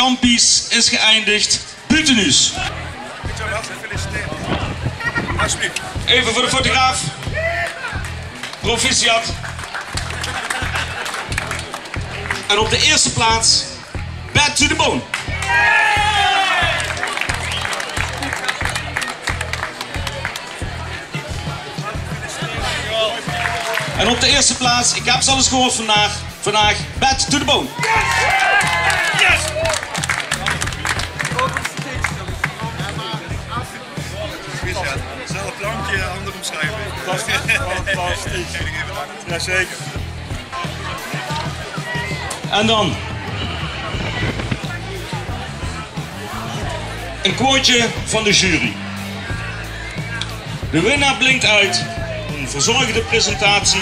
kampies is geëindigd. Buitenus. Even voor de fotograaf. Proficiat. En op de eerste plaats, back to the bone. En op de eerste plaats, ik heb ze alles gehoord vandaag, back to the bone. Yes! Zelf plankje, andere omschrijving. Fantastisch. Jazeker. En dan een quoteje van de jury. De winnaar blinkt uit een verzorgde presentatie,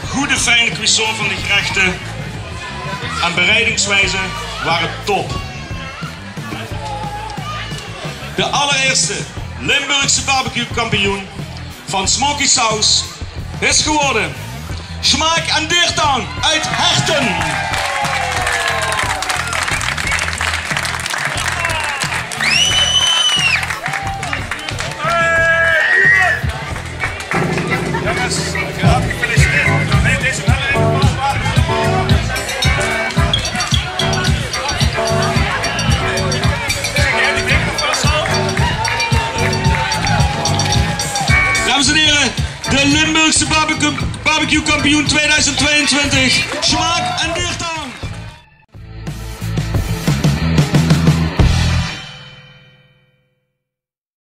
goede fijne cuisson van de gerechten en bereidingswijze waren top. De allereerste Limburgse Barbecue Kampioen van Smokey South is geworden Smaak en Deertang uit Herten. Jongens, graag gefeliciteerd. Nee, deze wel even Dames en heren, de Limburgse Barbecue Kampioen 2022, Smaak en Deertang.